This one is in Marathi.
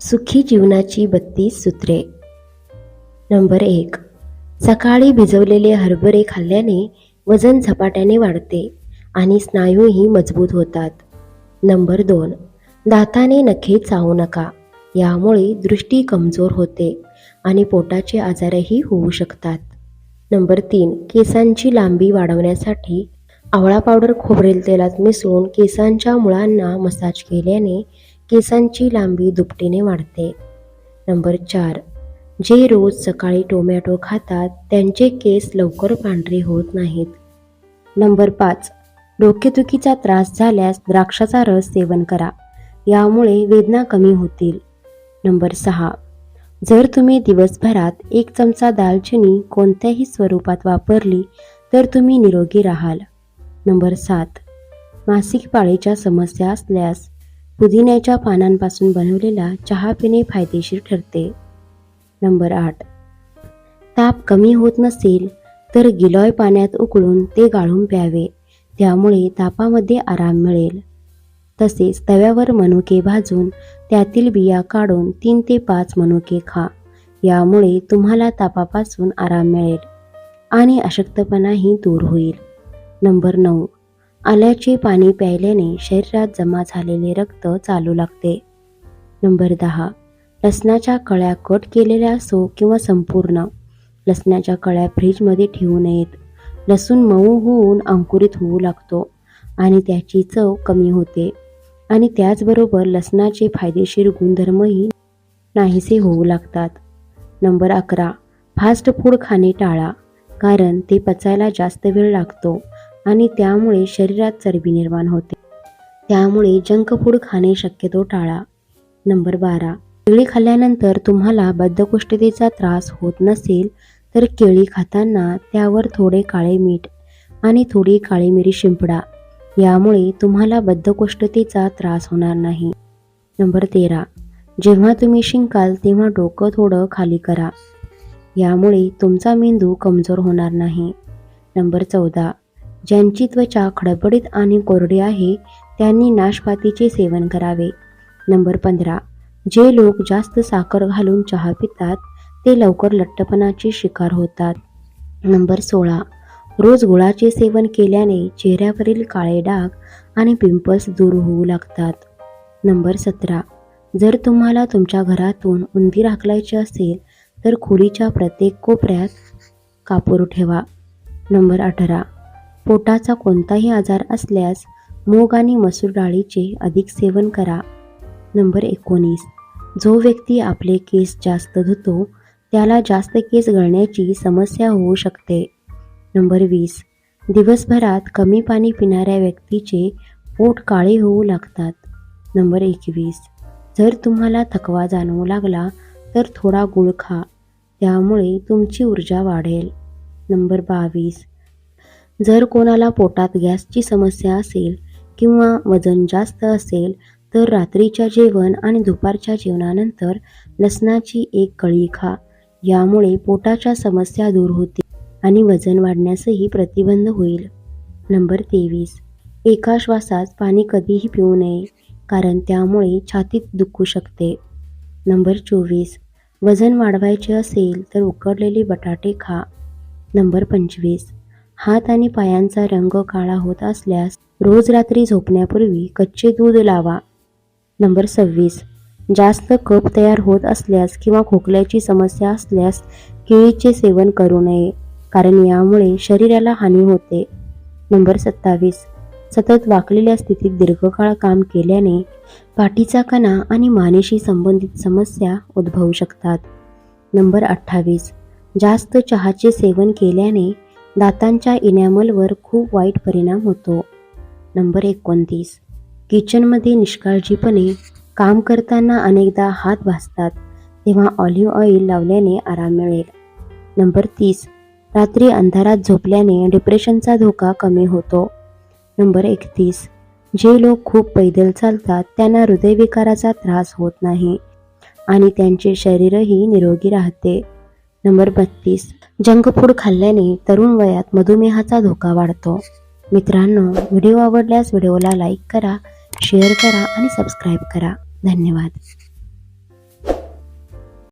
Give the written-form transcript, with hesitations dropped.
सुखी जीवनाची 32 सूत्रे. नंबर 1. सकाळी भिजवलेले हरभरे खाल्ल्याने वजन झपाट्याने वाढते आणि स्नायूही मजबूत होतात. नंबर 2. दाताने नखे चावू नका, यामुळे दृष्टी कमजोर होते आणि पोटाचे आजारही होऊ शकतात. नंबर 3. केसांची लांबी वाढवण्यासाठी आवळा पावडर खोबरेल तेलात मिसळून केसांच्या मुळांना मसाज केल्याने केसांची लांबी दुपटीने वाढते. नंबर 4. जे रोज सकाळी टोमॅटो खातात त्यांचे केस लवकर पांढरे होत नाहीत. नंबर 5. डोकेदुखीचा त्रास झाल्यास द्राक्षाचा रस सेवन करा, यामुळे वेदना कमी होतील. नंबर 6. जर तुम्ही दिवसभरात 1 चमचा दालचिनी कोणत्याही स्वरूपात वापरली तर तुम्ही निरोगी राहाल. नंबर 7. मासिक पाळीच्या समस्या असल्यास पुदिन्याच्या पानांपासून बनवलेला चहा पिणे फायदेशीर ठरते. नंबर 8. ताप कमी होत नसेल तर गिलॉय पाण्यात उकळून ते गाळून प्यावे, त्यामुळे तापामध्ये आराम मिळेल. तसेच तव्यावर मनुके भाजून त्यातील बिया काढून 3 ते 5 मनुके खा, यामुळे तुम्हाला तापापासून आराम मिळेल आणि अशक्तपणाही दूर होईल. नंबर 9. आल्याचे पाणी प्यायल्याने शरीरात जमा झालेले रक्त चालू लागते. नंबर 10. लसणाच्या कळ्या कट केलेल्या असो किंवा संपूर्ण, लसणाच्या कळ्या फ्रीजमध्ये ठेवू नयेत. लसूण मऊ होऊन अंकुरित होऊ लागतो आणि त्याची चव कमी होते आणि त्याचबरोबर लसणाचे फायदेशीर गुणधर्मही नाहीसे होऊ लागतात. नंबर 11. फास्ट फूड खाणे टाळा, कारण ते पचायला जास्त वेळ लागतो आणि त्यामुळे शरीरात चरबी निर्माण होते. त्यामुळे जंक फूड खाणे शक्यतो टाळा. नंबर 12. केळी खाल्ल्यानंतर तुम्हाला बद्धकोष्ठतेचा त्रास होत नसेल तर केळी खाताना त्यावर थोडे काळे मीठ आणि थोडी काळी मिरी शिंपडा, यामुळे तुम्हाला बद्धकोष्ठतेचा त्रास होणार नाही. नंबर 13. जेव्हा तुम्ही शिंकाल तेव्हा डोकं थोडं खाली करा, यामुळे तुमचा मेंदू कमजोर होणार नाही. नंबर 14. ज्यांची त्वचा खडबडीत आणि कोरडी आहे त्यांनी नाशपातीचे सेवन करावे. नंबर 15. जे लोक जास्त साखर घालून चहा पितात ते लवकर लठ्ठपणाचे शिकार होतात. नंबर 16. रोज गुळाचे सेवन केल्याने चेहऱ्यावरील काळे डाग आणि पिंपल्स दूर होऊ लागतात. नंबर 17. जर तुम्हाला तुमच्या घरातून उंदीर हाकलायचे असेल तर खोलीच्या प्रत्येक कोपऱ्यात कापूर ठेवा. नंबर 18. पोटाचा कोणताही आजार असल्यास मूग आणि मसूर डाळीचे अधिक सेवन करा. नंबर 19. जो व्यक्ती आपले केस जास्त धुतो त्याला जास्त केस गळण्याची समस्या होऊ शकते. नंबर 20. दिवसभरात कमी पाणी पिणाऱ्या व्यक्तीचे पोट काळे होऊ लागतात. नंबर 21. जर तुम्हाला थकवा जाणवू लागला तर थोडा गूळ खा, त्यामुळे तुमची ऊर्जा वाढेल. नंबर 22. जर कोणाला पोटात गॅसची समस्या असेल किंवा वजन जास्त असेल तर रात्रीच्या जेवण आणि दुपारच्या जेवणानंतर लसणाची 1 कळी खा, यामुळे पोटाच्या समस्या दूर होतील आणि वजन वाढण्यासही प्रतिबंध होईल. नंबर 23. एका श्वासात पाणी कधीही पिऊ नये, कारण त्यामुळे छातीत दुखू शकते. नंबर 24. वजन वाढवायचे असेल तर उकडलेले बटाटे खा. नंबर 25. हात आणि पायांचा रंग काळा होत असल्यास रोज रात्री झोपण्यापूर्वी कच्चे दूध लावा. नंबर 26. जास्त कफ तयार होत असल्यास किंवा खोकल्याची समस्या असल्यास केळीचे सेवन करू नये, कारण यामुळे शरीराला हानी होते. नंबर 27. सतत वाकलेल्या स्थितीत दीर्घकाळ काम केल्याने पाठीचा कणा आणि मानेशी संबंधित समस्या उद्भवू शकतात. नंबर 28. जास्त चहाचे सेवन केल्याने दातांच्या इनॅमलवर खूप वाईट परिणाम होतो. नंबर 29. किचनमध्ये निष्काळजीपणे काम करताना अनेकदा हात भाजतात, तेव्हा ऑलिव्ह ऑइल लावल्याने आराम मिळेल. नंबर 30. रात्री अंधारात झोपल्याने डिप्रेशनचा धोका कमी होतो. नंबर 31. जे लोक खूप पैदल चालतात त्यांना हृदयविकाराचा त्रास होत नाही आणि त्यांचे शरीरही निरोगी राहते. नंबर 32. जंक फूड खाल्ल्याने तरुण वयात मधुमेहाचा धोका वाढतो. मित्रांनो, व्हिडिओ आवडल्यास व्हिडिओला लाईक करा, शेअर करा आणि सबस्क्राईब करा. धन्यवाद.